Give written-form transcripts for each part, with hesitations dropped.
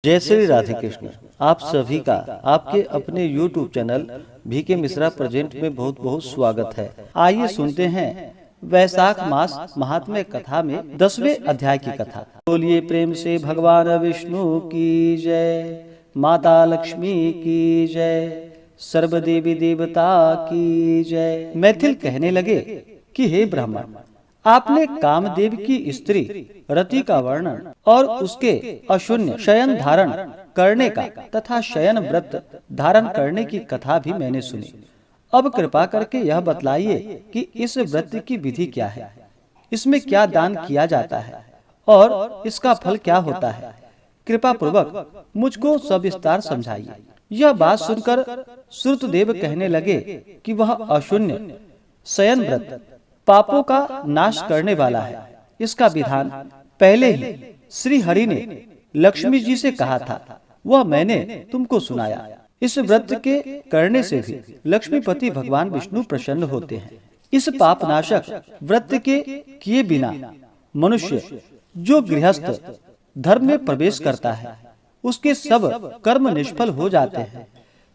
जय श्री राधे कृष्ण। आप सभी का आपके अपने YouTube channel VK Mishra present में बहुत बहुत स्वागत है। आइए सुनते हैं वैशाख मास महात्म्य कथा में 10वें अध्याय की कथा। बोलिए प्रेम से भगवान विष्णु की जय, माता लक्ष्मी की जय, सर्व देवी देवता की जय। मैथिल कहने लगे कि हे ब्राह्मण, आपने कामदेव की स्त्री रति का वर्णन और उसके अशून्य शयन धारण करने का तथा शयन व्रत धारण करने की कथा भी मैंने सुनी। अब कृपा करके यह बतलाइए कि इस व्रत की विधि क्या है, इसमें क्या दान किया जाता है और इसका फल क्या होता है। कृपा पूर्वक मुझको सविस्तार समझाइए। यह बात सुनकर श्रुतदेव कहने लगे कि वह अशून्य शयन व्रत पापों का नाश करने वाला है। इसका विधान पहले ही श्री हरि ने लक्ष्मी जी से कहा था, वह मैंने तुमको सुनाया। इस व्रत के करने से भी लक्ष्मीपति भगवान विष्णु प्रसन्न होते हैं। इस पापनाशक व्रत के किए बिना मनुष्य जो गृहस्थ धर्म में प्रवेश करता है, उसके सब कर्म निष्फल हो जाते हैं।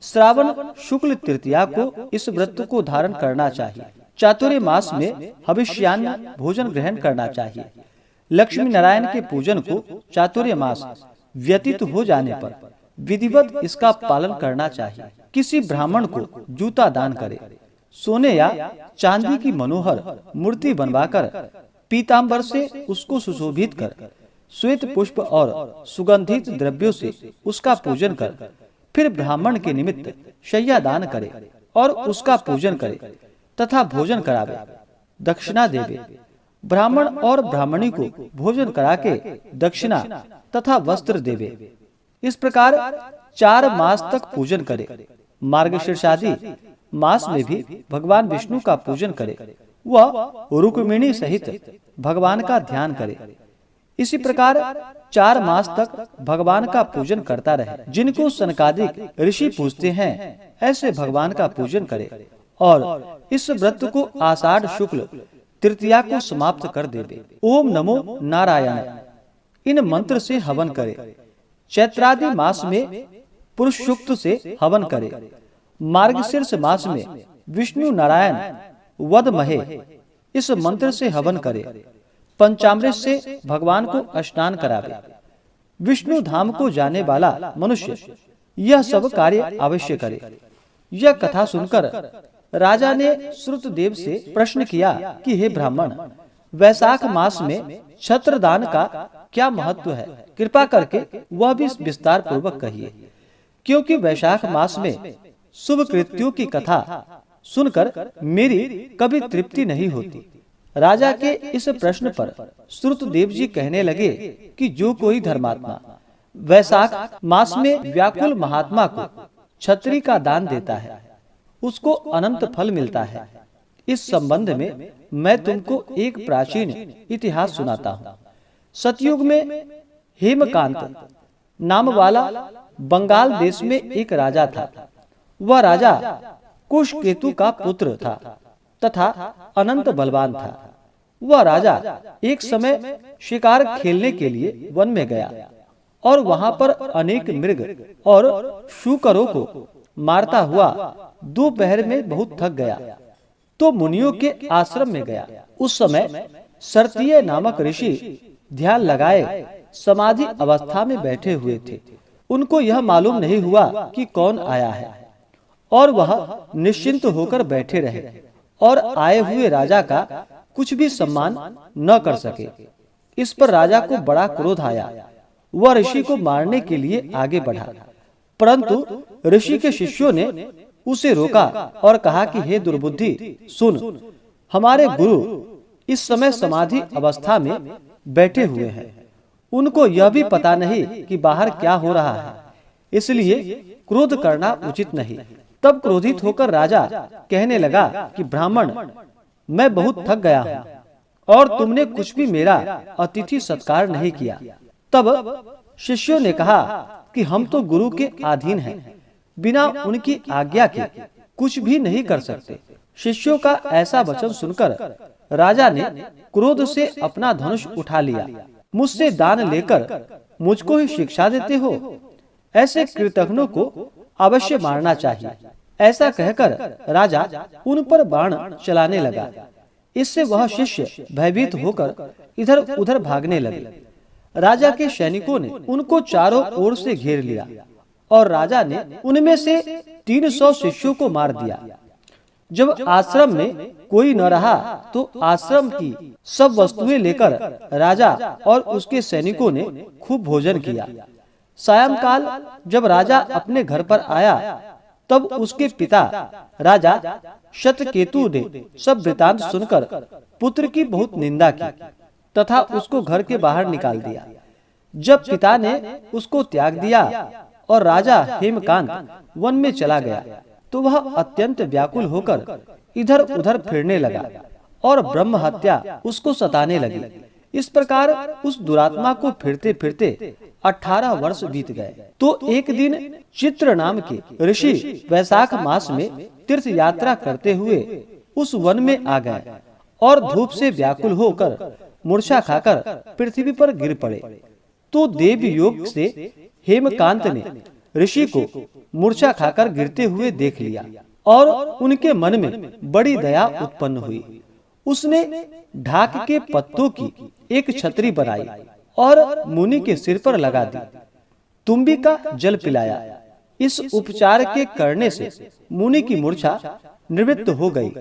श्रावण शुक्ल तृतीया को इस व्रत को धारण करना चाहिए। चातुर्य मास में हविष्यान्न भोजन ग्रहण करना चाहिए। लक्ष्मी नारायण के पूजन को चातुर्य मास व्यतीत हो जाने पर विधिवत इसका पालन करना चाहिए। किसी ब्राह्मण को जूता दान करे, सोने या चांदी की मनोहर मूर्ति बनवाकर पीताम्बर से उसको सुशोभित कर, श्वेत पुष्प और सुगंधित द्रव्यों से उसका पूजन कर, फिर ब्राह्मण के निमित्त शय्या दान करे और उसका पूजन करे तथा भोजन करावे, दक्षिणा देवे। ब्राह्मण और ब्राह्मणी को भोजन करा के दक्षिणा तथा वस्त्र देवे। इस प्रकार 4 मास तक पूजन करे। मार्गशीर्षादि मास में भी भगवान विष्णु का पूजन करे। वह रुक्मिणी सहित भगवान का ध्यान करे। इसी प्रकार 4 मास तक भगवान का पूजन करता रहे। जिनको सनकादिक ऋषि पूजते हैं, ऐसे भगवान का पूजन करे और इस व्रत को आषाढ़ शुक्ल तृतीया को समाप्त कर देवे। ओम नमो नारायण इन मंत्र से हवन करे। चैत्रादि मास में पुरुष सूक्त से हवन करे। मार्गशीर्ष मास में विष्णु नारायण वद महे इस मंत्र से हवन करे। पंचामृत से भगवान को स्नान करावे। विष्णु धाम को जाने वाला मनुष्य यह सब कार्य अवश्य करे। यह कथा सुनकर राजा ने श्रुतदेव से प्रश्न किया कि हे ब्राह्मण, वैशाख मास में छत्रदान का क्या महत्व है? कृपा करके वह भी विस्तार पूर्वक कहिए, क्योंकि वैशाख मास में शुभ कृत्यों की कथा सुनकर मेरी कभी तृप्ति नहीं होती। राजा के इस प्रश्न पर श्रुतदेव जी कहने लगे कि जो कोई धर्मात्मा वैशाख मास में व्याकुल महात्मा को छत्री का दान देता है, उसको अनंत फल मिलता है। इस संबंध में मैं तुमको एक प्राचीन इतिहास सुनाता हूँ। सतयुग में हेमकांत नाम वाला बंगाल देश में एक राजा था। वह राजा कुशकेतु का पुत्र था तथा अनंत बलवान था। वह राजा एक समय शिकार खेलने के लिए वन में गया और वहां पर अनेक मृग और शूकरों को मारता हुआ दोपहर में बहुत थक गया, तो मुनियों के आश्रम में गया। उस समय सर्तीय नामक ऋषि ध्यान लगाए समाधि अवस्था में बैठे हुए थे। उनको यह मालूम नहीं हुआ कि कौन आया है और वह निश्चिंत होकर बैठे रहे और आए हुए राजा का कुछ भी सम्मान न कर सके। इस पर राजा को बड़ा क्रोध आया। वह ऋषि को मारने के लिए आगे बढ़ा, परंतु ऋषि के शिष्यों ने उसे रोका और कहा कि हे दुर्बुद्धि, सुन, हमारे गुरु इस समय समाधि अवस्था में बैठे हुए हैं। उनको यह भी पता नहीं कि बाहर क्या हो रहा है, इसलिए क्रोध करना उचित नहीं। तब क्रोधित होकर राजा कहने लगा कि ब्राह्मण, मैं बहुत थक गया हूँ और तुमने कुछ भी मेरा अतिथि सत्कार नहीं किया। तब शिष्यों ने कहा कि हम तो गुरु के अधीन हैं, बिना उनकी आज्ञा के कुछ भी नहीं कर सकते। शिष्यों का ऐसा वचन सुनकर राजा ने क्रोध से अपना धनुष उठा लिया। मुझसे दान लेकर मुझको ही शिक्षा देते हो? ऐसे कृतघ्नों को अवश्य मारना चाहिए। ऐसा कहकर राजा उन पर बाण चलाने लगा। इससे वह शिष्य भयभीत होकर इधर उधर भागने लगे। राजा के सैनिकों ने उनको चारों ओर से घेर लिया और राजा ने उनमें से 300 शिष्यों को मार दिया। जब आश्रम में कोई न रहा तो आश्रम की सब वस्तुएं लेकर राजा और उसके सैनिकों ने खूब भोजन किया। सायंकाल जब राजा अपने घर पर आया तब उसके पिता राजा शतकेतु ने सब वृतांत सुनकर पुत्र की बहुत निंदा की तथा उसको घर के बाहर निकाल दिया। जब पिता ने उसको त्याग दिया और राजा हेमकांत वन में चला गया तो वह अत्यंत व्याकुल होकर इधर उधर फिरने लगा और ब्रह्म हत्या उसको सताने लगी। इस प्रकार उस दुरात्मा को फिरते फिरते 18 वर्ष बीत गए। तो एक दिन चित्र नाम के ऋषि वैशाख मास में तीर्थ यात्रा करते हुए उस वन में आ गए और धूप से व्याकुल होकर मूर्छा खाकर पृथ्वी पर गिर पड़े। तो देव योग से हेमकांत ने ऋषि को मूर्छा खाकर गिरते हुए देख लिया और उनके मन में बड़ी दया उत्पन्न हुई। उसने ढाक के पत्तों की एक छतरी बनाई और मुनि के सिर पर लगा दी। तुम्बी का जल पिलाया। इस उपचार के करने से मुनि की मूर्छा निवृत्त हो गई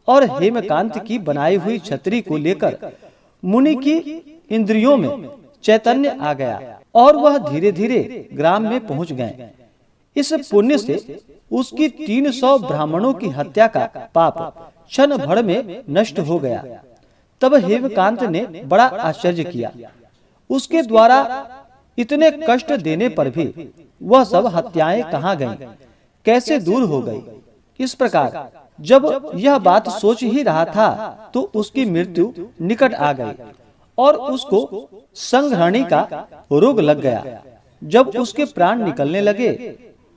और हेमकांत की बनाई हुई छतरी को लेकर मुनि की इंद्रियों में चैतन्य आ गया और वह धीरे धीरे ग्राम में पहुंच गए। इस पुण्य से उसकी 300 ब्राह्मणों की हत्या का पाप क्षण भर में नष्ट हो गया। तब हेमकांत ने बड़ा आश्चर्य किया। उसके द्वारा इतने कष्ट देने पर भी वह सब हत्याएं कहाँ गईं, कैसे दूर हो गई। इस प्रकार जब यह बात सोच ही रहा था तो उसकी मृत्यु निकट आ गई और उसको संघ्राणी का रोग लग गया। जब उसके प्राण निकलने लगे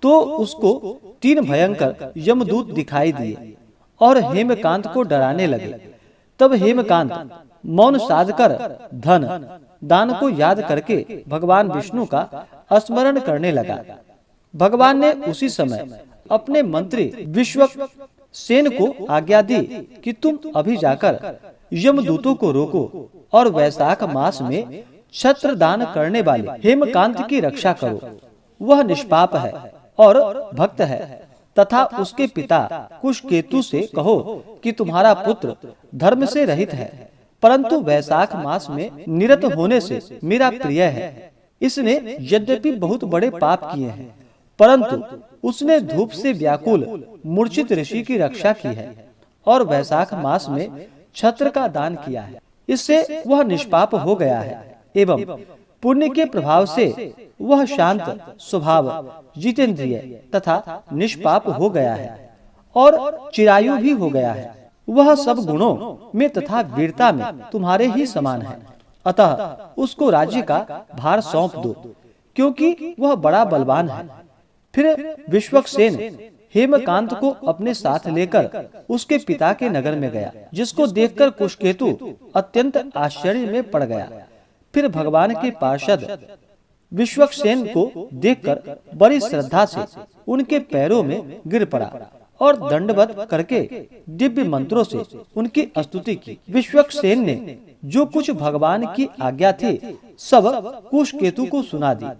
तो उसको 3 भयंकर यमदूत दिखाई दिए और हेमकांत को डराने लगे। तब हेमकांत मौन साधकर धन दान को याद करके भगवान विष्णु का स्मरण करने लगा। भगवान ने उसी समय अपने मंत्री विश्वक्सेन को आज्ञा दी कि तुम अभी जाकर यमदूतों को रोको और वैशाख मास में छत्र दान करने वाले हेमकांत की रक्षा करो। वह निष्पाप है और भक्त है तथा उसके पिता कुशकेतु से कहो कि तुम्हारा पुत्र धर्म से रहित है परंतु वैशाख मास में निरत होने से मेरा प्रिय है। इसने यद्यपि बहुत बड़े पाप किए हैं परंतु उसने धूप से व्याकुल मूर्छित ऋषि की रक्षा की है और वैशाख मास में छत्र का दान किया है। इससे वह निष्पाप हो गया है एवं पुण्य के प्रभाव से वह शांत स्वभाव जितेंद्रिय तथा निष्पाप हो गया है और चिरायु भी हो गया है। वह सब गुणों में तथा वीरता में तुम्हारे ही समान है। अतः उसको राज्य का भार सौंप दो क्योंकि वह बड़ा बलवान है। फिर विश्वक्सेन हेमकांत को अपने साथ लेकर उसके पिता के नगर में गया, जिसको देखकर कुशकेतु अत्यंत आश्चर्य में पड़ गया। फिर भगवान के पार्षद विश्वक्सेन को देखकर बड़ी श्रद्धा से उनके पैरों में गिर पड़ा और दंडवत करके दिव्य मंत्रों से उनकी स्तुति की। विश्वक्सेन ने जो कुछ भगवान की आज्ञा थी सब कुशकेतु को सुना दी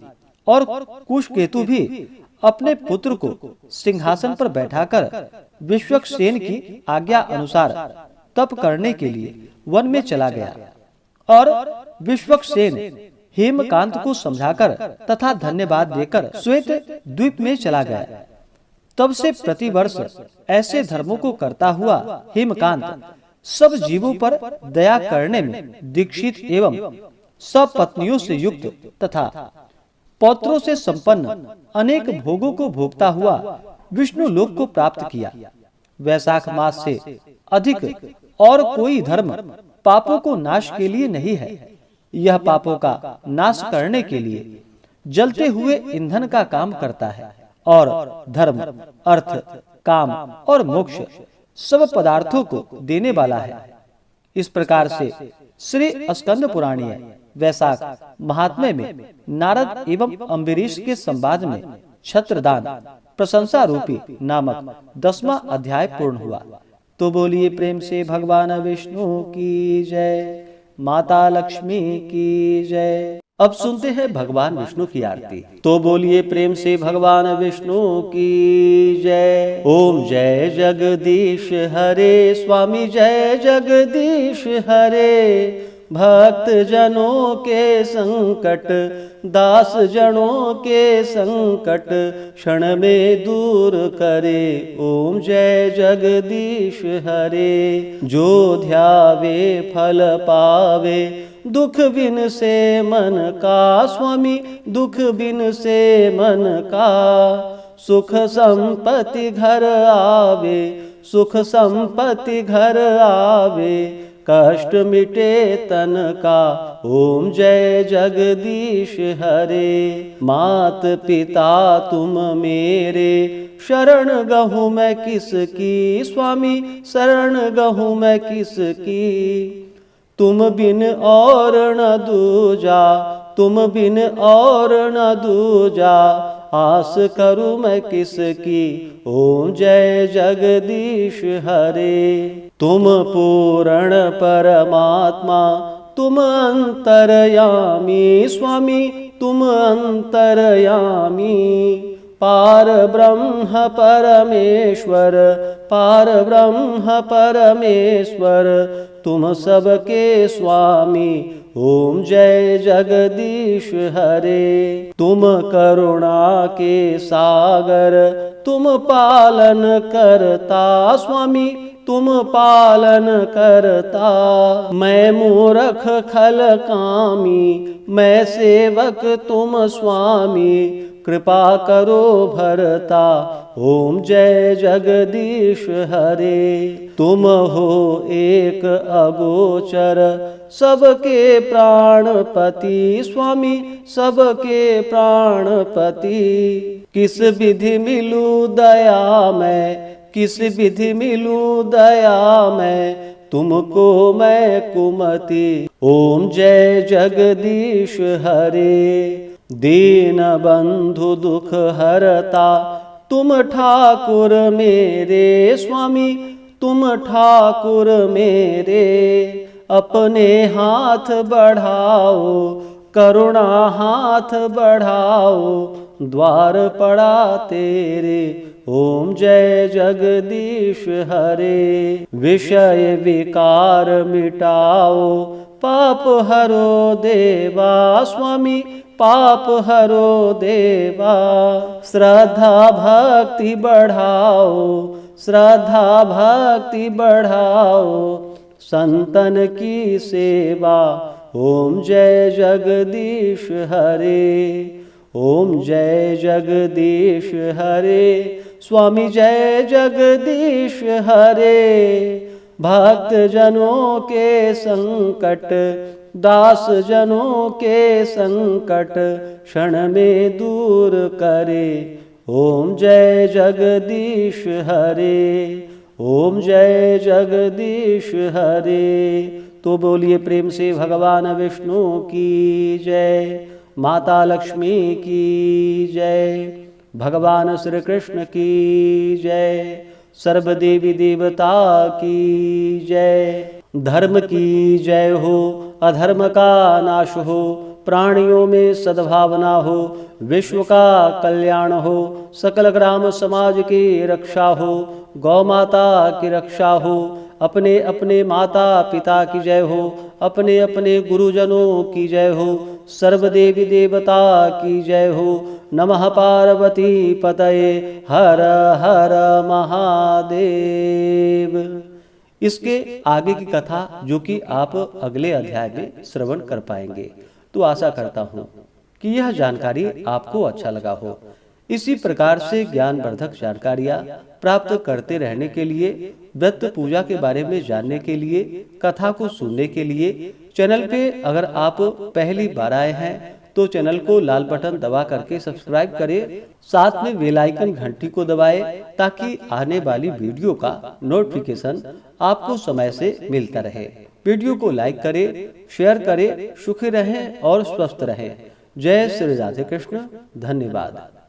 और कुशकेतु भी अपने पुत्र को सिंहासन पर बैठाकर विश्वक्सेन की आज्ञा अनुसार तप करने के लिए वन में चला गया और विश्वक्सेन हेमकांत को समझाकर तथा धन्यवाद देकर श्वेत द्वीप में चला गया। तब से प्रतिवर्ष ऐसे धर्मों को करता हुआ हेमकांत सब जीवों पर दया करने में दीक्षित एवं सब पत्नियों से युक्त तथा पौत्रों से संपन्न अनेक भोगों को भोगता हुआ विष्णु लोक को प्राप्त किया। वैशाख मास से अधिक और कोई धर्म पापों को नाश के लिए नहीं है। यह पापों का नाश करने के लिए जलते हुए ईंधन का काम करता है और धर्म, अर्थ, काम और मोक्ष सब पदार्थों को देने वाला है। इस प्रकार से श्री स्कंद पुराणीय वैशाख महात्म्य में नारद एवं अम्बरीश के संवाद में छत्रदान प्रशंसा रूपी नामक 10वां अध्याय पूर्ण हुआ। तो बोलिए प्रेम से भगवान विष्णु की जय, माता लक्ष्मी की जय। अब सुनते हैं भगवान विष्णु की आरती। तो बोलिए प्रेम से भगवान विष्णु की जय। ओम जय जगदीश हरे, स्वामी जय जगदीश हरे। भक्त जनों के संकट, दास जनों के संकट क्षण में दूर करे। ओम जय जगदीश हरे। जो ध्यावे फल पावे, दुख बिन से मन का, स्वामी दुख बिन से मन का। सुख संपत्ति घर आवे, सुख संपत्ति घर आवे, कष्ट मिटे तन का। ओम जय जगदीश हरे। मात पिता तुम मेरे, शरण गहूँ मैं किसकी, स्वामी शरण गहूँ मैं किसकी। तुम बिन और न दूजा, तुम बिन और न दूजा, आस करूँ मैं किसकी। ओम जय जगदीश हरे। तुम पूर्ण परमात्मा, तुम अंतर्यामी, स्वामी तुम अंतर्यामी। पार ब्रह्म परमेश्वर, पार ब्रह्म परमेश्वर, तुम सबके स्वामी। ओम जय जगदीश हरे। तुम करुणा के सागर, तुम पालन करता, स्वामी तुम पालन करता। मैं मूर्ख खल कामी, मैं सेवक तुम स्वामी, कृपा करो भरता। ओम जय जगदीश हरे। तुम हो एक अगोचर, सबके प्राणपति, स्वामी सबके प्राणपति। किस विधि मिलूं दया मैं, किस विधि मिलूं दया मैं, तुमको मैं कुमति। ओम जय जगदीश हरे। दीन बंधु दुख हरता, तुम ठाकुर मेरे, स्वामी तुम ठाकुर मेरे। अपने हाथ बढ़ाओ, करुणा हाथ बढ़ाओ, द्वार पड़ा तेरे। ओम जय जगदीश हरे। विषय विकार मिटाओ, पाप हरो देवा, स्वामी पाप हरो देवा। श्रद्धा भक्ति बढ़ाओ, श्रद्धा भक्ति बढ़ाओ, संतन की सेवा। ओम जय जगदीश हरे। ओम जय जगदीश हरे। स्वामी जय जगदीश हरे। भक्त जनों के संकट, दास जनों के संकट क्षण में दूर करे। ओम जय जगदीश हरे। ओम जय जगदीश हरे। तो बोलिए प्रेम से भगवान विष्णु की जय, माता लक्ष्मी की जय, भगवान श्री कृष्ण की जय, सर्व देवी देवता की जय। धर्म की जय हो, अधर्म का नाश हो, प्राणियों में सद्भावना हो, विश्व का कल्याण हो, सकल ग्राम समाज की रक्षा हो, गौ माता की रक्षा हो, अपने अपने माता पिता की जय हो, अपने अपने गुरुजनों की जय हो, सर्व देवी देवता की जय हो। नमः पार्वती पतये हर हर महादेव। इसके आगे की कथा जो कि आप अगले अध्याय में श्रवण कर पाएंगे। तो आशा करता हूँ कि यह जानकारी आपको अच्छा लगा हो। इसी प्रकार से ज्ञानवर्धक जानकारियाँ प्राप्त करते रहने के लिए, व्रत पूजा के बारे में जानने के लिए, कथा को सुनने के लिए चैनल पे अगर आप पहली बार आए हैं तो चैनल को लाल बटन दबा करके सब्सक्राइब करें, साथ में बेल आइकन घंटी को दबाएं ताकि आने वाली वीडियो का नोटिफिकेशन आपको समय से मिलता रहे। वीडियो को लाइक करें, शेयर करें। सुखी रहें और स्वस्थ रहें। जय श्री राधे कृष्ण। धन्यवाद।